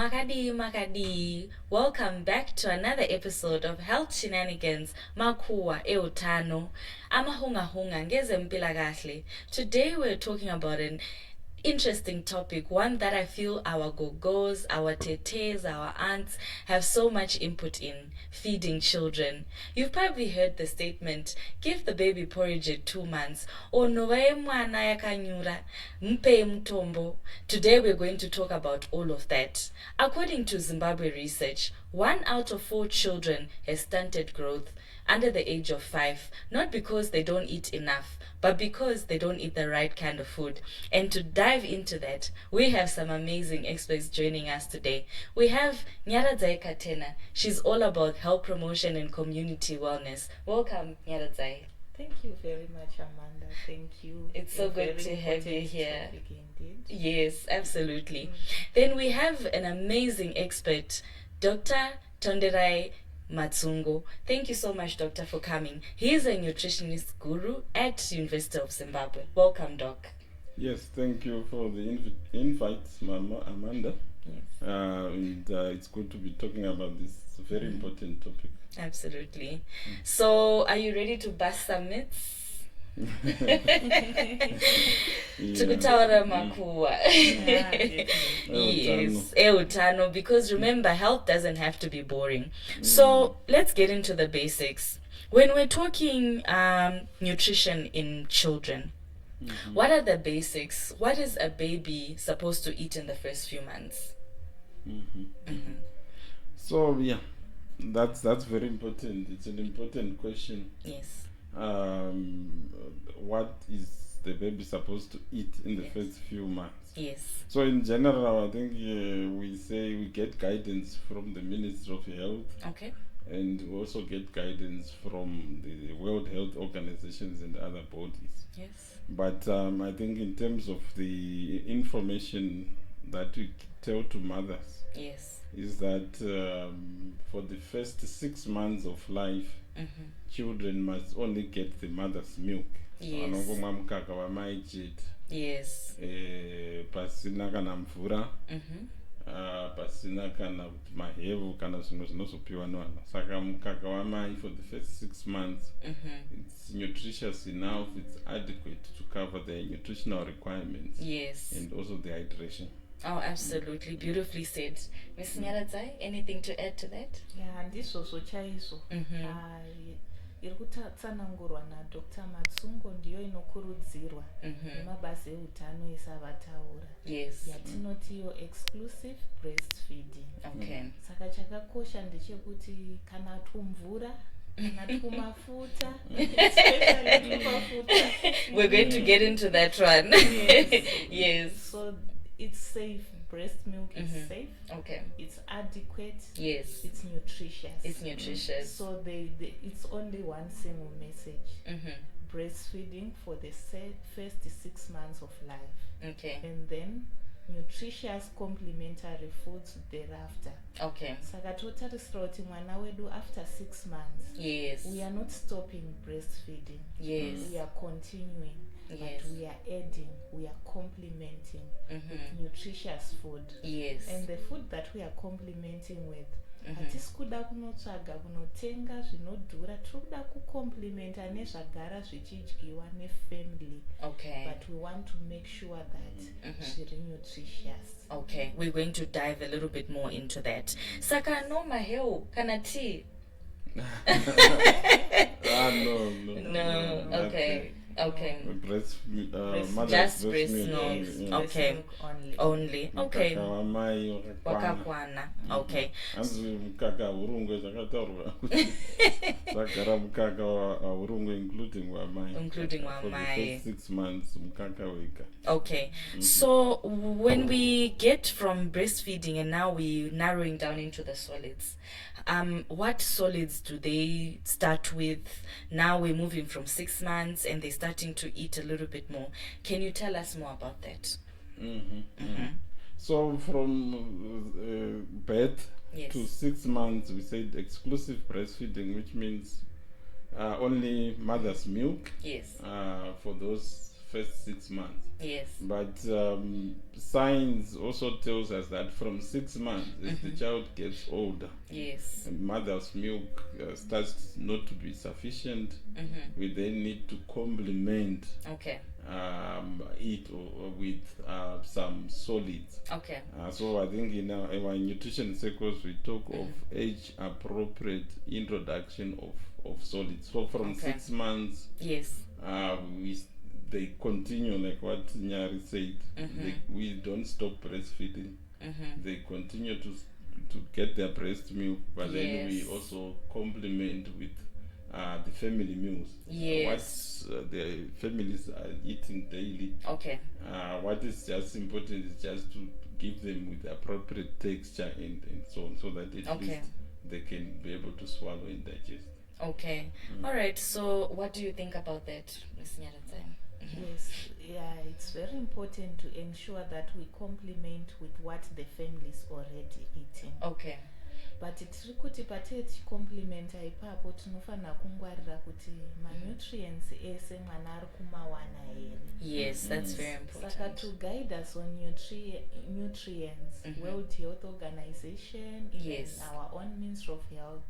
Makadi. Welcome back to another episode of Health Shenanigans, Makuhwa, eUtano. Amahunga ngezempilakahle. Today we're talking about an interesting topic, one that I feel our gogos, our tetes, our aunts have so much input in: feeding children. You've probably heard the statement, give the baby porridge at 2 months, or novaye mwana yakanyura, mpe mtombo. Today we're going to talk about all of that. According to Zimbabwe research, 1 out of 4 children has stunted growth under the age of 5, not because they don't eat enough, but because they don't eat the right kind of food. And to dive into that, we have some amazing experts joining us today. We have Nyaradzai Katena. She's all about health promotion and community wellness. Welcome, Nyaradzai. Thank you very much, Amanda. Thande you. It's so good to have you here. Indeed. Yes, absolutely. Then we have an amazing expert, Dr. Tonde Matsungo. Thank you so much, Doctor, for coming. He is a nutritionist guru at University of Zimbabwe. Welcome, Doc. Yes, thank you for the invite, Amanda. Yes. And it's good to be talking about this very important topic. Absolutely. So, are you ready to bust some myths? Tukutaura Makuhwa. Yes, eUtano, because remember, health doesn't have to be boring. So let's get into the basics. When we're talking nutrition in children, what are the basics? What is a baby supposed to eat in the first few months? So yeah, that's very important. It's an important question. Yes. What is the baby supposed to eat in the first few months? Yes. So in general, I think we say we get guidance from the Ministry of Health. Okay. And we also get guidance from the World Health Organizations and other bodies. Yes. But I think in terms of the information that we tell to mothers, yes, is that for the first 6 months of life, children must only get the mother's milk. Yes. Yes. Pasina kana mvura, pasina kana maheu kana zvimwe zvinozopiwa nevana. Saka mukaka wamai for the first 6 months, it's nutritious enough, it's adequate to cover the nutritional requirements. Yes. And also the hydration. Oh, absolutely. Beautifully said. Ms. Nyaradzai, anything to add to that? Yeah, ndizvozvo chaizvo. Iri kutsanangurwa naDr. Matsungo ndiyo inokurudzirwa nemabasa eutano ese avataura. Yes. Yatinotiyo exclusive breastfeeding. Okay. Saka chakakosha ndechekuti kana tumvura, kana tumafuta, especially tumafuta. We're going to get into that one. Yes. Yes. So it's safe. Breast milk is safe. Okay. It's adequate. Yes. It's nutritious. It's nutritious. So it's only one single message. Breastfeeding for the first 6 months of life. Okay. And then nutritious complementary foods thereafter. Okay. Saka totarisira kuti mwana wedu after 6 months. Yes. We are not stopping breastfeeding. Yes. We are continuing. Yes. But we are adding, we are complementing with nutritious food. Yes. And the food that we are complementing with, hatisi kuda kunotsvaga kunotenga zvinodhura, tiri kuda kucomplementa nezvagara zvichidyiwa nefamily. Okay. But we want to make sure that zviri nutritious. Okay, we're going to dive a little bit more into that. Saka no maheu kana tea? No. Okay. Okay. Just breast milk. Okay. Only. Okay. Wakakwana. Okay. Mukaka urungwe zvakataurwa kuti zvagara mukaka urungwe including wamai. Including wamai. For the first 6 months mukaka weka. Okay. So when we get from breastfeeding and now we're narrowing down into the solids, what solids do they start with? Now we're moving from 6 months and they're starting to eat a little bit more. Can you tell us more about that? So from birth to 6 months, we said exclusive breastfeeding, which means only mother's milk. Yes. For those first 6 months. Yes. But science also tells us that from 6 months, as the child gets older, Yes. mother's milk starts not to be sufficient. We then need to complement Okay. it with some solids. Okay. So I think in our nutrition circles we talk of age-appropriate introduction of solids. So from 6 months, yes, they continue, like what Nyari said. We don't stop breastfeeding. They continue to get their breast milk, but then we also complement with the family meals. Yes. What the families are eating daily. Okay. What is just important is just to give them with the appropriate texture and so on, so that at least they can be able to swallow and digest. Okay. All right. So what do you think about that, Ms. Nyaradzai? Yes, yeah, it's very important to ensure that we complement with what the family is already eating. Okay. But tiri kuti patiri tichicomplimenta ipapo tinofanira kungwarira kuti manutrients ese mwana ari kumawana here. Yes, that's very important. Saka to guide us on nutrients, World Health Organization, even our own Ministry of Health,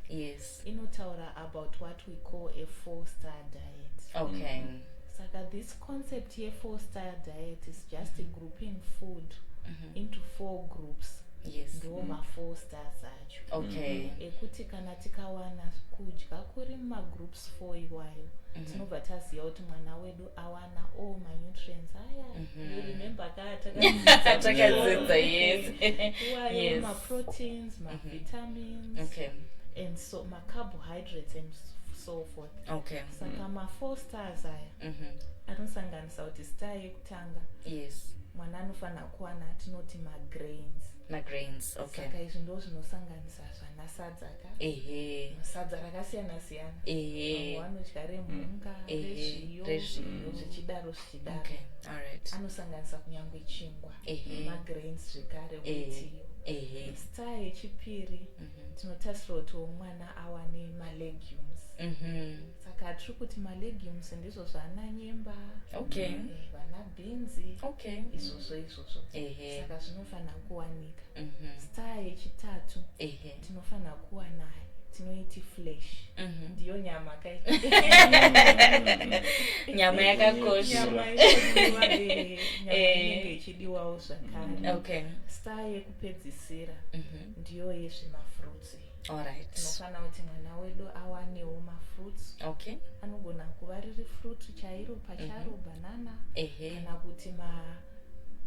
inotaura about what we call a 4-star diet. Okay. Saka this concept here, 4-star diet, is just grouping food into 4 groups. Yes. Ndo ma4 stars acho. Okay. Ekuti kana tikawana kudya kuri mumagroups 4 iwayo tinobva taziva kuti mwana wedu awana all manutrients aya. You remember takadzidza iwayo maproteins, mavitamins, and so macarbohydrates and so forth. Okay. Saka ma4 stars aya anosanganisa kuti star yekutanga mwana anofanira kuwana tinoti grains. Okay. Saka izvi ndo zvinosanganisa zvana sadza sadza rakasiyana siyana. Vamwe vanodya remhunga, rezviyo, zvichidaro. Okay. All right. Anosanganisa kunyangwe chingwa, magrains zvekare witiyo. Star yechipiri tinotarisira kuti mwana awane malegumes. Saka tiri kuti malegumes ndizvo zvana nyemba, vana beans, izvozvo. Saka zvinofanira kuwanika. Star yechitatu tinofanira kuwana tinoiti flesh. Ndiyo nyama nyama yakakosha. Nyama inenge ichidiwawo zvakare. Star yekupedzisira ndiyo yezvemafruits. Alright. Tinofanira kuti mwana wedu awanewo mafruits. Okay. Anogona kuva riri fruit chairo pacharo, banana, kana kuti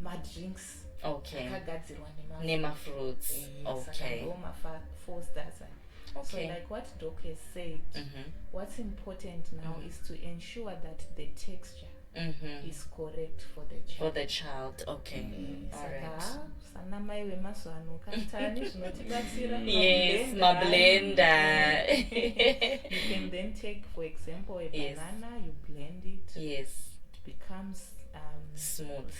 madrinks akagadzirwa nemafruits. Saka ndo ma4 stars. So like what Doc has said, what's important now is to ensure that the texture is correct for the child. For the child, okay. Alright. Sana mai vemazuva ano katani zvinotibatsira. Yes, blender. You can then take, for example, a banana, you blend it. Yes. It becomes smooth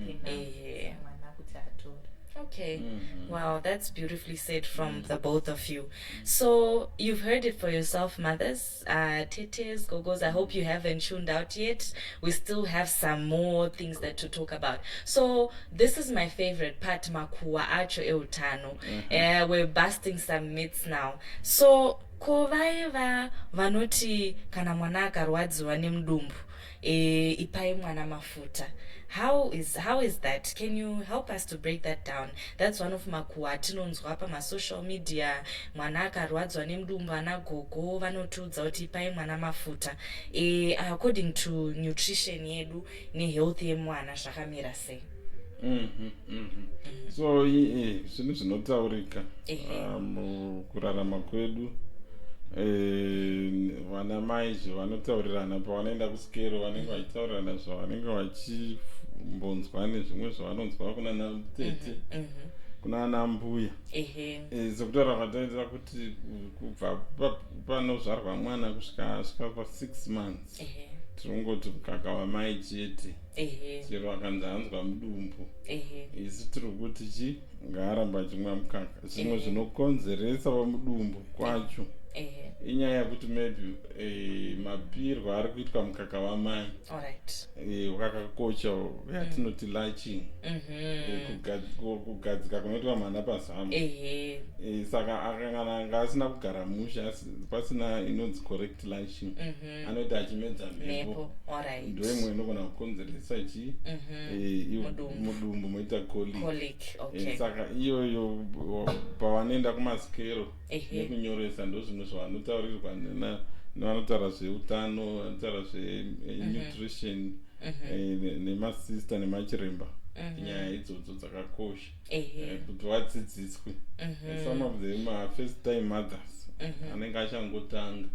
enough. Okay. Wow, that's beautifully said from the both of you. So you've heard it for yourself, mothers, tetes, gogos. I hope you haven't tuned out yet. We still have some more things that to talk about. So this is my favorite part, Makuhwa acho eUtano. We're busting some myths now. So kovaiva vanoti kana mwana akarwadziwa nemudumbu ipai mwana mafuta. How is that? Can you help us to break that down? That's one of Makuhwa atinonzwa pa social media. Mwana akarwadzwa nemudumbu ana gogo vanotudza kuti ipai mwana mafuta. According to nutrition yedu nehealth yemwana zvakamira sei? So zvinhu zvinotaurika mukurarama kwedu. Vana mai zvavanotaurirana pavanoenda kusikero vanenge vachitaurirana zvavanenge vachimbonzwa nezvimwe zvavanonzwa kuna tete kuna ana mbuya. Sokutaura kwataita kuti kubva panozvarwa mwana kusvika pa 6 months tirongoti mukaka wamai chete. Chero akanzi anzwa mudumbu isi tiri kuti ngaaramba achimwa mukaka. Zvimwe zvinokonzeresa pamudumbu kwacho inyaya yekuti maybe mapirwo ari kuitwa mukaka wamai wakakosha yatinoti laching kugadzika kunoitwa mana pazamu saka akangana asina kugara musha pasina inonzi correct laching anoiti achimedza mhepo ndoimwe inogona kukonzeresa chi mudumbu moita colic saka iyoyo pavanoenda kumaskero nekunyoresa ndo zvinhu zvavanotaurirwa nevanotaura zveutano, vanotaura zvenutrition nemasista nemachiremba. Nyaya idzodzo dzakakosha kuti vadzidziswe. Some of them are first time mothers anenge achangotanga.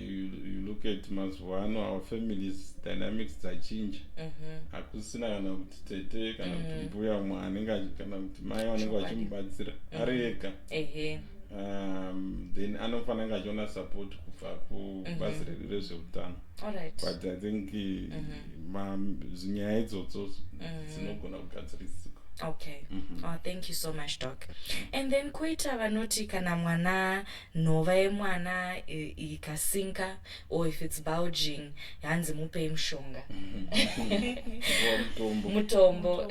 You look at mazuva ano our families dynamics dzachinja. Hakusina kana kuti tete kana kuti mbuya umwe anenge kana kuti mai vanenge vachimubatsira ari ega. Then anofanira achiona support kubva kubazi rezveutano. But I think zinyaya idzodzo dzinogona kugadzirisika. Okay. Oh, thank you so much, Doc. And then kuita vanoti kana mwana nhova yemwana ikasinka, or if it's bulging yanzi mupe mshonga. Mutombo.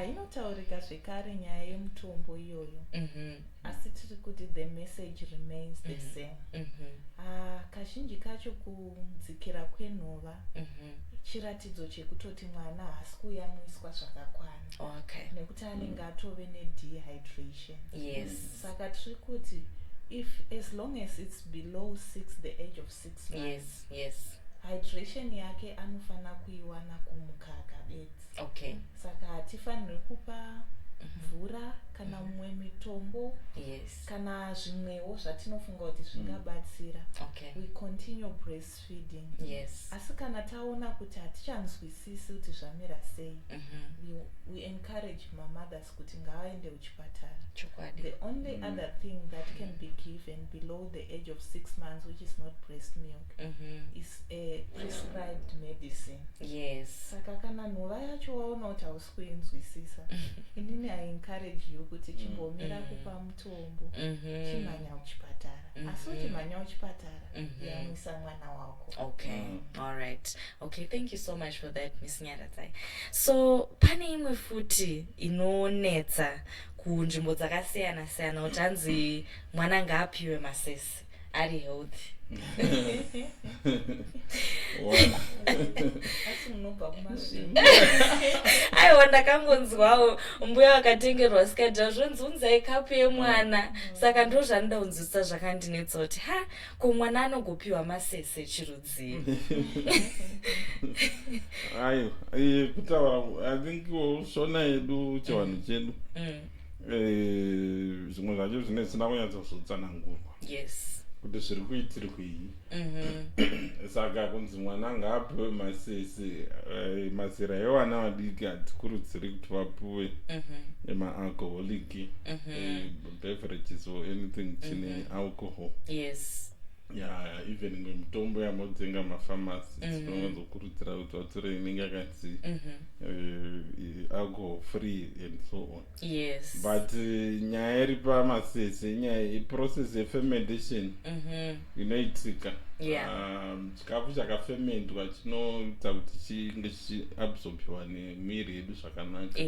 Inotaurika zvekare nyaya yemutombo iyoyo. Asi tiri kuti the message remains the same. Kazhinji kacho kudzikira kwenhova chiratidzo chekutoti mwana haasi kuyamwiswa zvakakwana. Nekuti anenge atove nedehydration. Saka tiri kuti as long as it's below 6, the age of 6 months, hydration yake anofana kuiwana kumukaka bedzi. Saka hatifaniri kupa mvura kana mumwe mitombo kana zvimwewo zvatinofunga kuti zvingabatsira. We continue breastfeeding. Asi kana taona kuti hatichanzwisisi kuti zvamira sei, we encourage mothers kuti ngavaende kuchipatara. The only other thing that can be given below the age of 6 months, which is not breast milk, is a prescribed medicine. Saka kana nhova yacho waona kuti hausi kuinzwisisa, inini I encourage you kuti chimbomira kupa mutombo, chimhanya kuchipatara. Asi uchimhanya kuchipatara, yamwisa mwana wako. Alright. Okay, thank you so much for that, Miss Nyaradzai. So, pane imwe futi inonetsa kunzvimbo dzakasiyana siyana kuti anzi mwana ngaapiwe masese ari healthy. Aiwa ndakangonzwawo mbuya wakatengerwa sikadha zvonzi unzai kapu yemwana, saka ndo zvandida kunzwisisa zvakandinetsa kuti ko mwana anogopiwa masese chirudzii. Aiwa kutaura I think shona yedu chivanhu chedu zvimwe zvacho zvisina kunyatsozotsanangurwa kuti zviri kuitirwei. Saka kunzi mwana ngaapiwe masese, mazera evana vadiki hatikurudziri kuti vapiwe ema-alcoholic beverages or anything chine alcohol. Even mitombo yamotenga mafamasi tinowanzokurudzira kuti vatore inenge yakanzi alcohol free and so on. But nyaya iri pamasese inyaya iprocess yefermentation inoitika. Chikafu chakafementwa chinoita kuti chinge chichiabsorbiwa nemwiri yedu zvakanaka.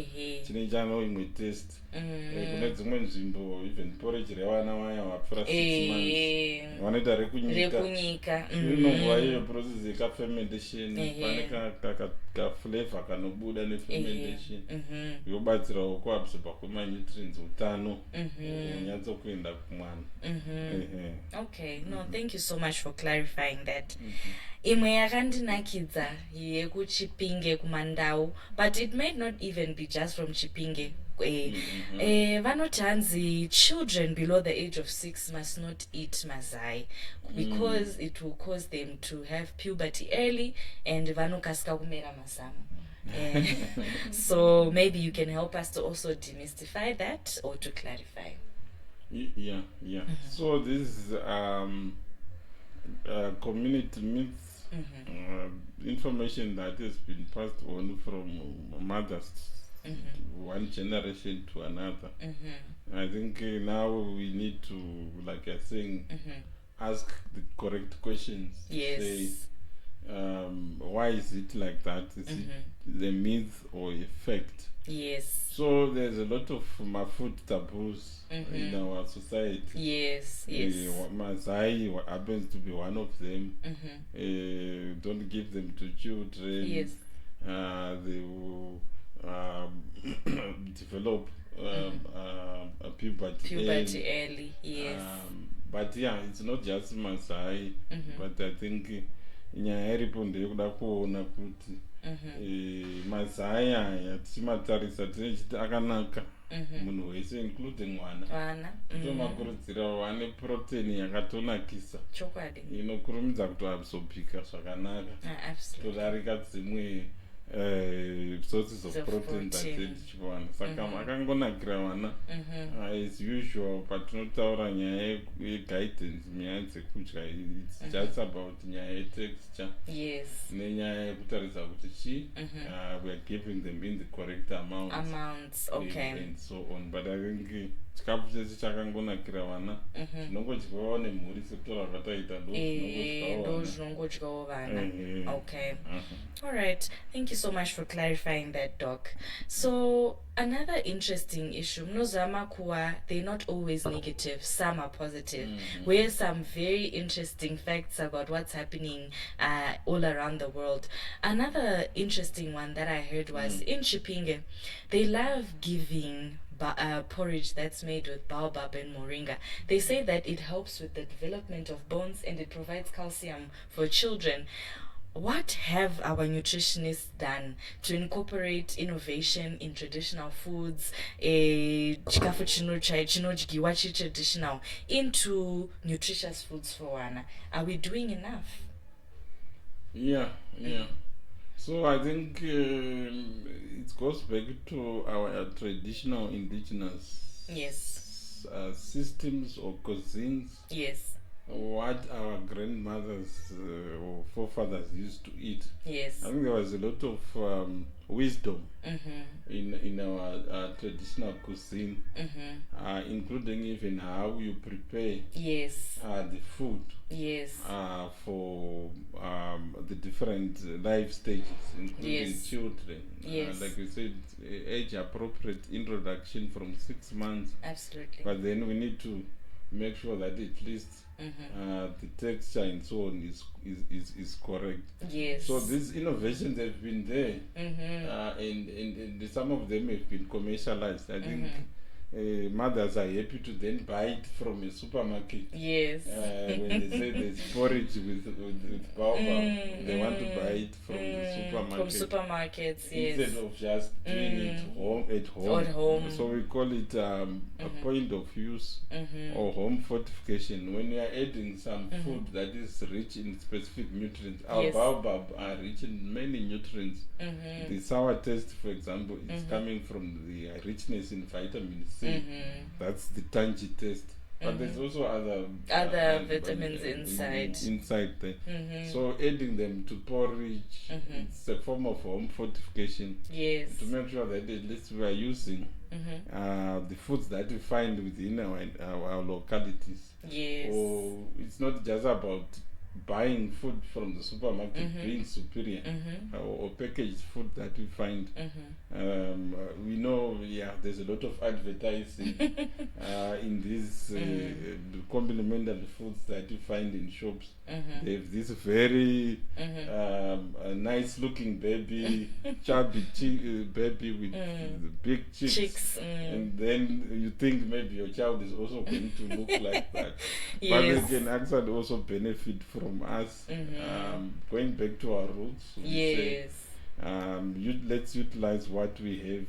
Chine chano imwe test. Kune dzimwe nzvimbo even porridge revana vaya vapfuura 6 months vanoita rekunyika. Inonguva iyo process yekafermentation pane kaflavor kanobuda nefermentation yobatsirawo kuabsorba kwemanutrients utano nyatsokuenda kumwana. Okay, no, thank you so much for clarifying that. Imwe yakandinakidza yekuchipinge kumandau, but it might not even be just from Chipinge. Vanoti hanzi children below the age of 6 must not eat mazai because it will cause them to have puberty early and vanokasika kumera mazamu. So maybe you can help us to also demystify that or to clarify. So this is community myths, information that has been passed on from mothers one generation to another. I think now we need to, like you're saying, ask the correct questions. Yes. Say, why is it like that? Is it the myth or effect? Yes. So there's a lot of food taboos in our society. Yes. Masai happens to be one of them. Don't give them to children. Yes. They will develop puberty early. Yes. But yeah, it's not just Masai, but I think nyaya iripo ndeyekuda kuona kuti Masai aya tichimatarisa tinechiti akanaka munhu wese including mwana tomakurudzira wane protein yakatonakisa inokurumidza kutoabsorbika zvakanaka todarika dzimwe sources of protein dzatiri tichiwana saka akangonakira vana as usual patinotaura nyaya yeguidance nyaya dzekudya it's just about nyaya yetexture nenyaya yekutaridza kuti we are giving them in the correct amounts and so on, but I think chikafu chese chakangonakira vana tinongodyawo nemhuri sekutora zvataita ndo zvinongodyawo vana. Okay. All right, thank you so much for clarifying that, Doc. So another interesting issue, Makuhwa, they're not always negative, some are positive. Where some very interesting facts about what's happening all around the world. Another interesting one that I heard was in Chipinge, they love giving porridge that's made with baobab and moringa. They say that it helps with the development of bones and it provides calcium for children. What have our nutritionists done to incorporate innovation in traditional foods, chikafu chinodyiwa traditional, into nutritious foods for wana? Are we doing enough? Yeah. So I think it goes back to our traditional indigenous systems or cuisines. Yes. What our grandmothers or forefathers used to eat. Yes. I think there was a lot of wisdom in our traditional cuisine, including even how you prepare the food for the different life stages, including children. Like you said, age appropriate introduction from 6 months. Absolutely. But then we need to make sure that at least the texture and so on is correct. Yes. So these innovations have been there, and some of them have been commercialized. I think mothers are happy to then buy it from a supermarket. Yes. When they say there's porridge with baobab, they want to buy it from the supermarket. From supermarkets, instead of just doing it at home. So we call it a point of use or home fortification. When you are adding some food that is rich in specific nutrients, our baobab are rich in many nutrients. The sour taste, for example, is coming from the richness in vitamin C. That's the tangy taste. But there's also other vitamins inside there. So adding them to porridge, it's a form of home fortification. Yes. To make sure that at least we are using the foods that we find within our localities. Yes. Or it's not just about buying food from the supermarket being superior, or packaged food that we find. We know there's a lot of advertising in these complementary foods that you find in shops. They have this very nice looking baby, chubby baby with big cheeks. And then you think maybe your child is also going to look like that. But they can actually also benefit from us going back to our roots. Let's utilize what we have.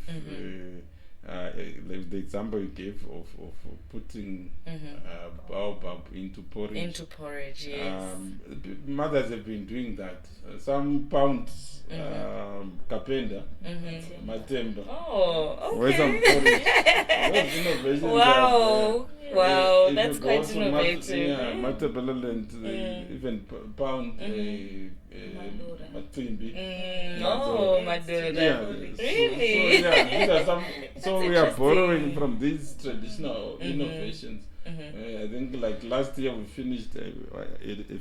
Like the example you gave of putting baobab into porridge. Yes. Mothers have been doing that. Some pounds kapenda, matemba. Oh, okay. Where some porridge. Those innovations Wow, if that's you quite go to innovative. Matabeleland, even pound Matimbi. Oh, Madura. Yeah, Really? these are some. So we are borrowing interesting. from these traditional innovations. I think like last year we finished a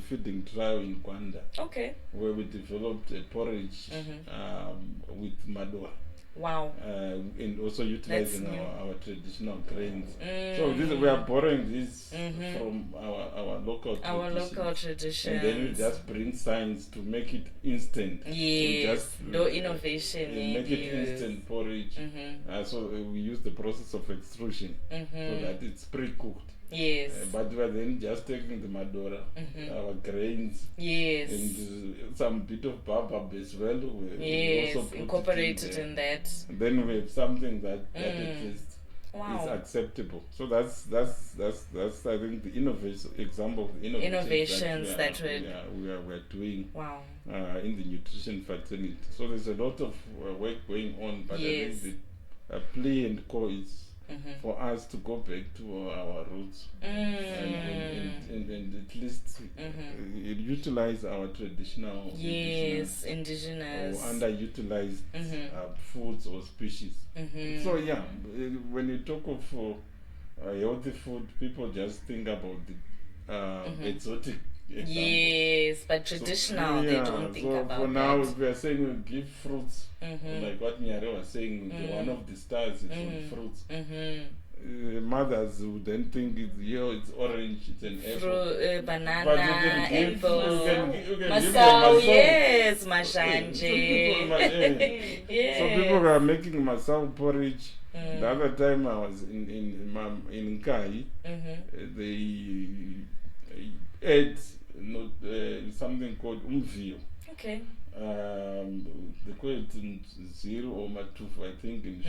feeding trial in Kwanda. Okay. Where we developed a porridge with madua. Wow. And also utilizing our traditional grains. So we are borrowing this from our local traditions. Our local traditions. And then we just bring science to make it instant. Yes. No innovation. Make it instant porridge. So we use the process of extrusion so that it's pre-cooked. Yes. But we are then just taking the madora, our grains, and some bit of baobab as well. We also incorporated in that. Then we have something that at least is acceptable. So that's I think the example of the innovations that we are doing. Wow. In the nutrition fraternity. So there's a lot of work going on, but I think the play and co is for us to go back to our roots and at least utilize our traditional indigenous or underutilized foods or species. So when you talk of healthy food, people just think about the exotic example. Yes, but traditional, they don't think about for now, that. if we are saying we give fruits, like what Nyaradzai was saying, one of the stars is on fruits. Mothers would then think it's orange, it's an apple. Banana, but you can give, apple, you can masau, give yes, mashanje. So people are making masau porridge. The other time I was in Kai, they ate something called umvio. Okay. They call it zero or matufu, I think, in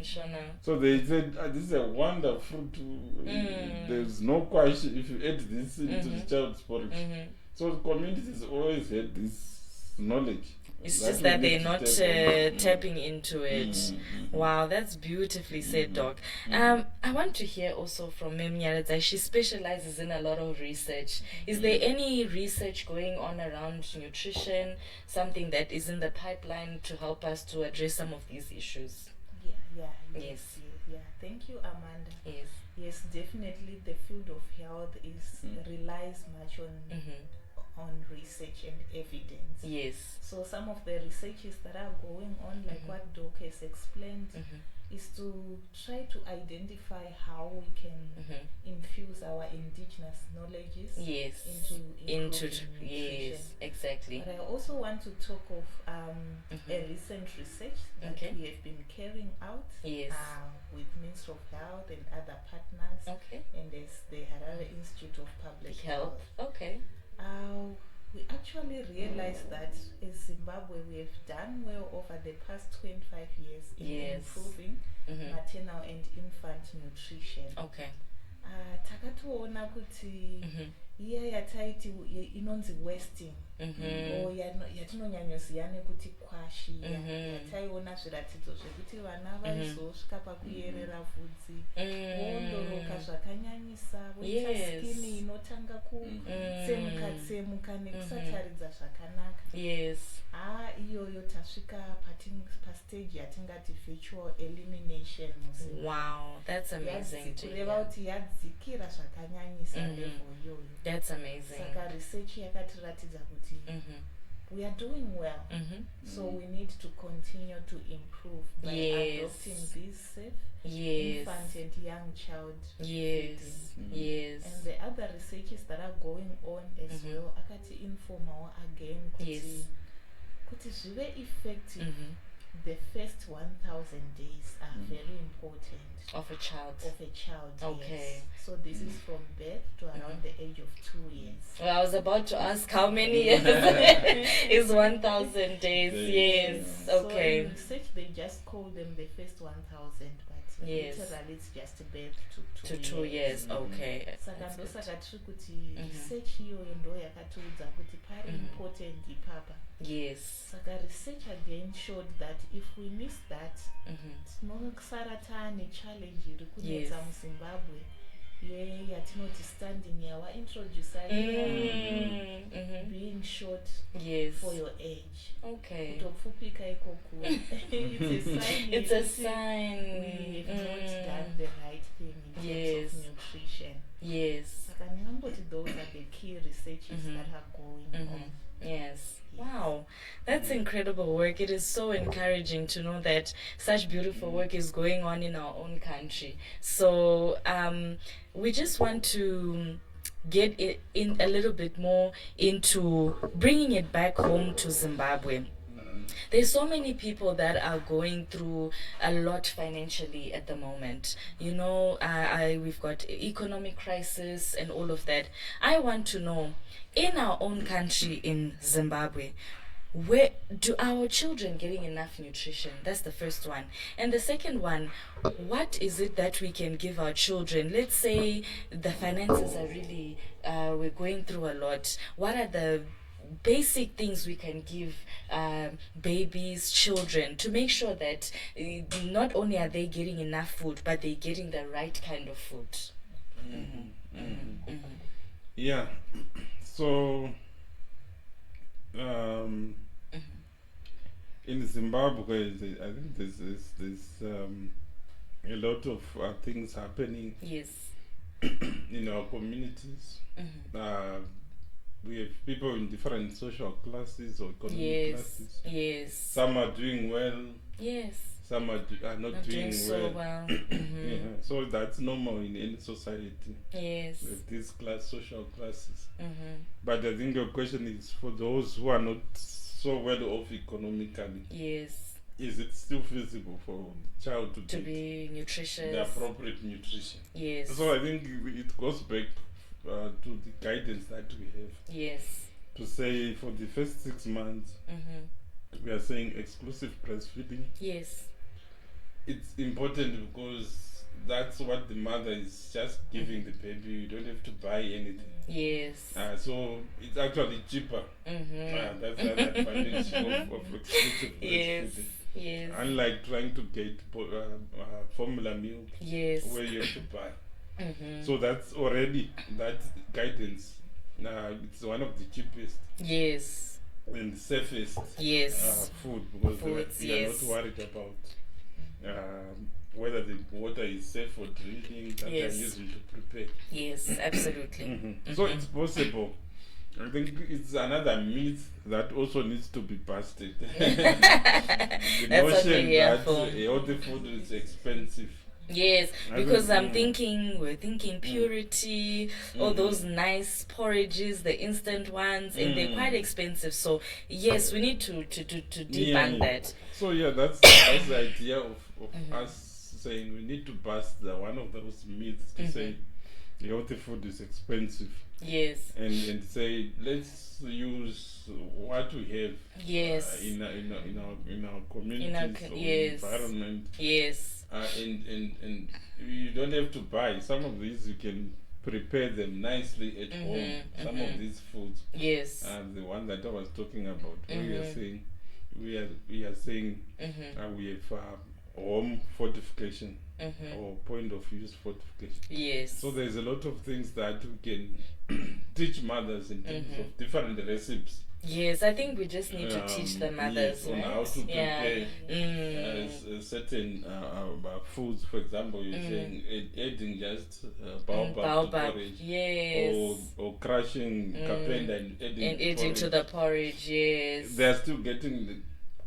Shona. So they said, this is a wonderful fruit. There's no question if you add this into the child's porridge. So the communities always had this knowledge. It's just that they're not tapping into it. Wow, that's beautifully said, Doc. I want to hear also from Nyaradzai. She specializes in a lot of research. Is there any research going on around nutrition, something that is in the pipeline to help us to address some of these issues? Yes. Thank you, Amanda. Yes, definitely the field of health relies much on research and evidence. Yes. So some of the researches that are going on, like what Doc has explained, is to try to identify how we can infuse our indigenous knowledges into nutrition. Yes, exactly. But I also want to talk of a recent research that we have been carrying out with Ministry of Health and other partners, and there's the Harare Institute of Public Health. We actually realized that in Zimbabwe we have done well over the past 25 years in improving maternal and infant nutrition. Takatoona kuti iya yataiti inonzi wasting or yatinonyanyoziva nekuti kwashi yataiona zviratidzo zvekuti vana vaizosvika pakuyerera vhudzi vondoroka zvakanyanyisa voita skini inotanga kutsemuka nekusataridza zvakanaka. Iyoyo tasvika pastage yatingati virtual elimination Wow, that's amazing. kureva kuti yadzikira zvakanyanyisa level iyoyo. That's amazing. Saka research yakatiratidza kuti we are doing well, so we need to continue to improve by adopting these safe infant and young child feeding. And the other researches that are going on as well akati informawo again kuti zvive effective. The first 1,000 days are very important of a child. Yes. So this is from birth to around the age of 2 years. Well, I was about to ask how many years is 1,000 days. Yes. Okay. So in research they just call them the first 1,000, but literally it's just birth to 2 years. Okay. Saka ndosaka tiri kuti research iyoyo ndo yakatiudza kuti pari important ipapa. Saka research again showed that if we miss that, tinosara taane challenge iri kunetsa muZimbabwe yatinoti standing here waintroducer being short for your age. Okay. Kutopfupika ikoku. It's a sign we have not done the right thing in terms of nutrition. Saka ndingangoti those are the key researches that are going on. Yes. Wow, that's incredible work. It is so encouraging to know that such beautiful work is going on in our own country. So we just want to get it in a little bit more into bringing it back home to Zimbabwe. There's so many people that are going through a lot financially at the moment. You know, we've got economic crisis and all of that. I want to know, in our own country in Zimbabwe, where do our children getting enough nutrition? That's the first one. And the second one, what is it that we can give our children? Let's say the finances are really, we're going through a lot. What are the basic things we can give babies, children, to make sure that not only are they getting enough food, but they're getting the right kind of food? Yeah. So in Zimbabwe, I think there's a lot of things happening. Yes. In our communities. We have people in different social classes or economic classes. Yes. Some are doing well. Yes. Some are not doing so well. Yeah. So that's normal in any society. Yes. With these social classes. But I think your question is for those who are not so well off economically. Yes. Is it still feasible for the child to be nutritious? The appropriate nutrition. Yes. So I think it goes back to the guidance that we have. Yes. To say for the first 6 months, we are saying exclusive breastfeeding. Yes. It's important because that's what the mother is just giving the baby. You don't have to buy anything. Yes. So it's actually cheaper. That's an advantage of exclusive breastfeeding. Yes. Unlike trying to get formula milk, where you have to buy. So that's already that guidance. It's one of the cheapest. Yes. And safest. Yes. Food, because we are not worried about whether the water is safe for drinking that they are using to prepare. Yes, absolutely. So it's possible. I think it's another myth that also needs to be busted. The notion that healthy food is expensive. Yes, because we're thinking purity, all those nice porridges, the instant ones, and they're quite expensive. So yes, we need to debunk that. So that's the idea of us saying we need to bust one of those myths to say healthy food is expensive. Yes. And say let's use what we have. Yes. In our communities or environment. Yes. And you don't have to buy. Some of these you can prepare them nicely at home. Some of these foods. Yes. The one that I was talking about, where we are saying we have home fortification or point of use fortification. Yes. So there's a lot of things that we can teach mothers in terms of different recipes. Yes, I think we just need to teach the mothers on how to prepare certain foods. For example, you're saying adding just baobab to porridge, or crushing Katena and adding to the porridge. Yes, they are still getting the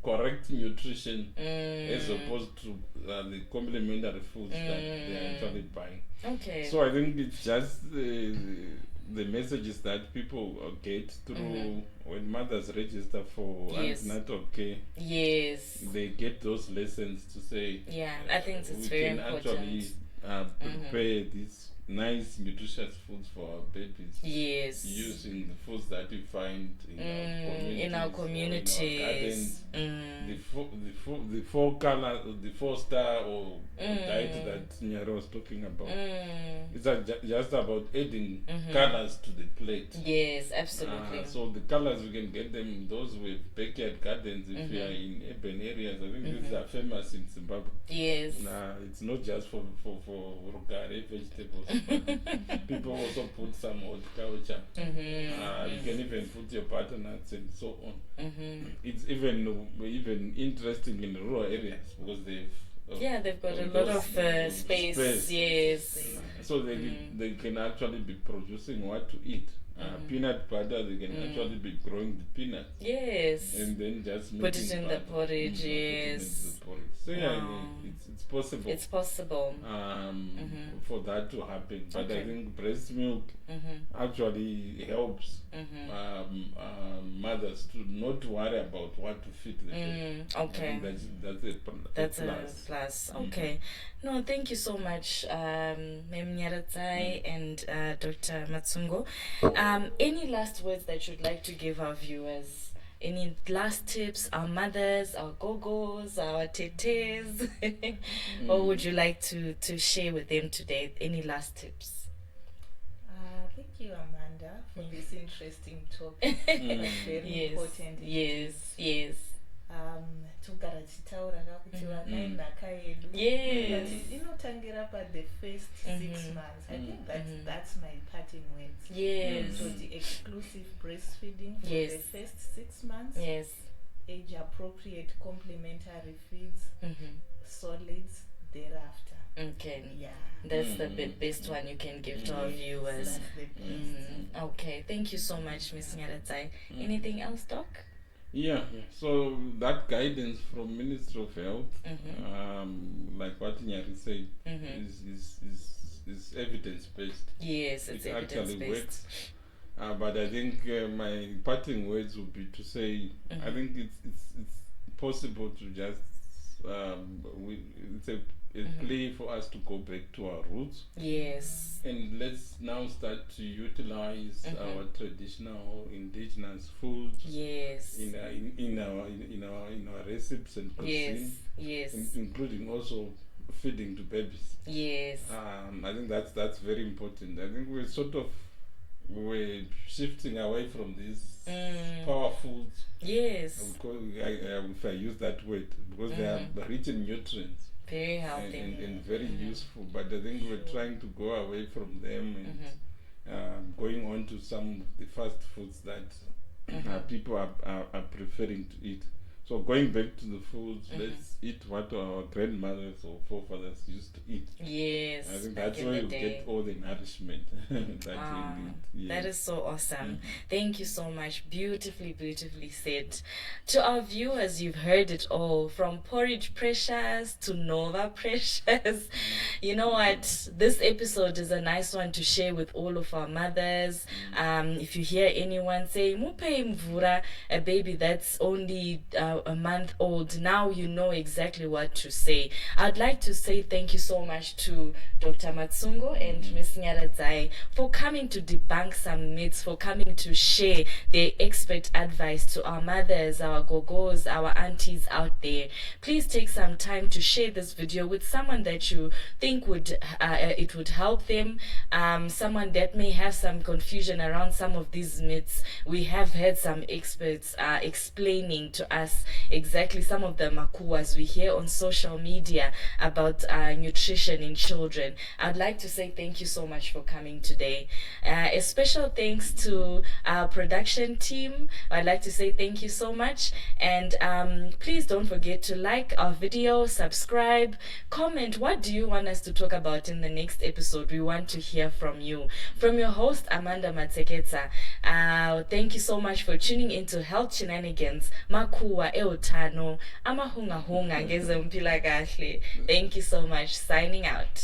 correct nutrition as opposed to the complementary foods that they are actually buying. Okay. So I think it's just the messages that people get through when mothers register for antenatal care. Yes. They get those lessons to say, I think it's very important. We can actually prepare these nice nutritious foods for our babies. Yes. Using the foods that we find in in our communities. The four color, the 4-star or diet that Nyaro was talking about. It's just about adding colors to the plate. Yes, absolutely. So the colors, we can get them, those with backyard gardens, if you are in urban areas. I think these are famous in Zimbabwe. Yes. It's not just for rugare vegetables. People also put some horticulture. You can even put your butternuts and so on. It's even interesting in rural areas because they've got a lot of space. Yes. So they can actually be producing what to eat. Peanut butter, they can actually be growing the peanuts. Yes. And then just put it in the porridge. Yes. So it's possible. It's possible. For that to happen. But I think breast milk actually helps mothers to not worry about what to feed the baby. Okay. That's a plus. Okay. No, thank you so much, Nyaradzai and Dr. Matsungo. Any last words that you'd like to give our viewers? Any last tips, our mothers, our gogos, our tetes? What would you like to share with them today? Any last tips? Thank you, Amanda, for this interesting topic. Very important. Yes. Togara tichitaura kuti vana inhaka yedu inotangira the first 6 months. I think that's my parting words. Yes. So the exclusive breastfeeding for the first 6 months. Yes. Age appropriate complementary feeds, solids thereafter. Okay. Yeah. That's the best one you can give to our viewers. That's the best. Okay. Thank you so much, Ms. Nyaradzai. Anything else, Doc? Yeah. So that guidance from Ministry of Health, like what Nyari said, is evidence based. Yes, it's evidence actually based. Works. But I think my parting words would be to say, I think it's possible to just it's a play for us to go back to our roots. Yes. And let's now start to utilize our traditional indigenous foods. Yes. In our recipes and cuisine. Yes. Including also feeding to babies. Yes. I think that's very important. I think we're shifting away from these power foods. Yes. If I use that word, because they are rich in nutrients. Very healthy. And very useful. But I think we're trying to go away from them and going on to some of the fast foods that people are preferring to eat. So going back to the foods, let's eat what our grandmothers or forefathers used to eat. Yes. I think that's where you get all the nourishment that we need. Yes. That is so awesome. Thank you so much. Beautifully said. To our viewers, you've heard it all, from porridge pressures to nhova pressures. You know what? This episode is a nice one to share with all of our mothers. If you hear anyone say, "Mupe mvura," a baby that's only a month old, now you know exactly what to say. I'd like to say thank you so much to Dr. Matsungo and Ms. Nyaradzai for coming to debunk some myths, for coming to share their expert advice to our mothers, our gogos, our aunties out there. Please take some time to share this video with someone that you think it would help them, someone that may have some confusion around some of these myths. We have had some experts explaining to us exactly some of the makuhwas we hear on social media about nutrition in children. I'd like to say thank you so much for coming today. A special thanks to our production team. I'd like to say thank you so much, and please don't forget to like our video, subscribe, comment. What do you want us to talk about in the next episode? We want to hear from you. From your host, Amanda Matseketsa. Thank you so much for tuning into Health Shenanigans, Makuhwa eUtano, amahunga ngeze mpila kahle. Thank you so much. Signing out.